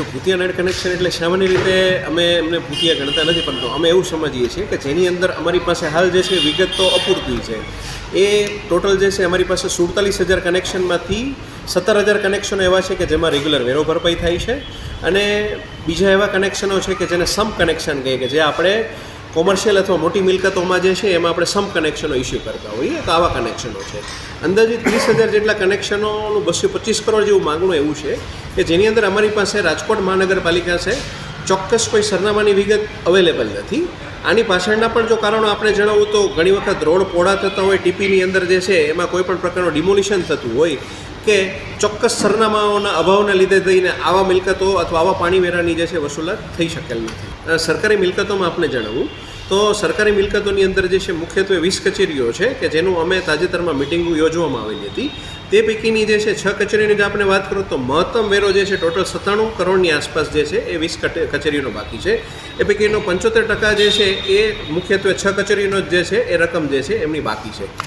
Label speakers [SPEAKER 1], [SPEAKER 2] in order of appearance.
[SPEAKER 1] ભૂતિયા net connection એટલે સામાન્ય રીતે અમે એમને ભૂતિયા ગણતા નથી, પરંતુ અમે એવું સમજીએ છીએ કે જેની અંદર અમારી પાસે હાલ જે છે વિગત તો અપૂરતી છે. એ ટોટલ જે છે અમારી પાસે 47,000 કનેક્શનમાંથી 17,000 કનેક્શનો એવા છે કે જેમાં રેગ્યુલર વેરો ભરપાઈ થાય છે, અને બીજા એવા કનેક્શનો છે કે જેને સમ કનેક્શન કહીએ કે જે આપણે કોમર્શિયલ અથવા મોટી મિલકતોમાં જે છે એમાં આપણે સમ કનેક્શનો ઇસ્યુ કરતા હોઈએ, તો આવા કનેક્શનો છે. અંદાજિત 30,000 જેટલા કનેક્શનોનું 225 કરોડ જેવું માગણું એવું છે કે જેની અંદર અમારી પાસે રાજકોટ મહાનગરપાલિકા છે ચોક્કસ કોઈ સરનામાની વિગત અવેલેબલ નથી. આની પાછળના પણ જો કારણો આપણે જણાવું તો ઘણી વખત રોડ પહોળા થતા હોય, ટીપીની અંદર જે છે એમાં કોઈ પણ પ્રકારનું ડિમોલિશન થતું હોય કે ચોક્કસ સરનામાઓના અભાવના લીધે થઈને આવા મિલકતો અથવા આવા પાણી વેરાની જે છે વસૂલાત થઈ શકેલ નથી. સરકારી મિલકતોમાં આપણે જણાવું તો સરકારી મિલકતોની અંદર જે છે મુખ્યત્વે 20 કચેરીઓ છે કે જેનું અમે તાજેતરમાં મિટિંગો યોજવામાં આવેલી હતી. તે પૈકીની જે છે 6 કચેરીની જો આપણે વાત કરું તો મહત્તમ વેરો જે છે ટોટલ 97 કરોડની આસપાસ જે છે એ 20 કચેરીનો બાકી છે. એ પૈકીનો 75% જે છે એ મુખ્યત્વે 6 કચેરીનો જે છે એ રકમ જે છે એમની બાકી છે.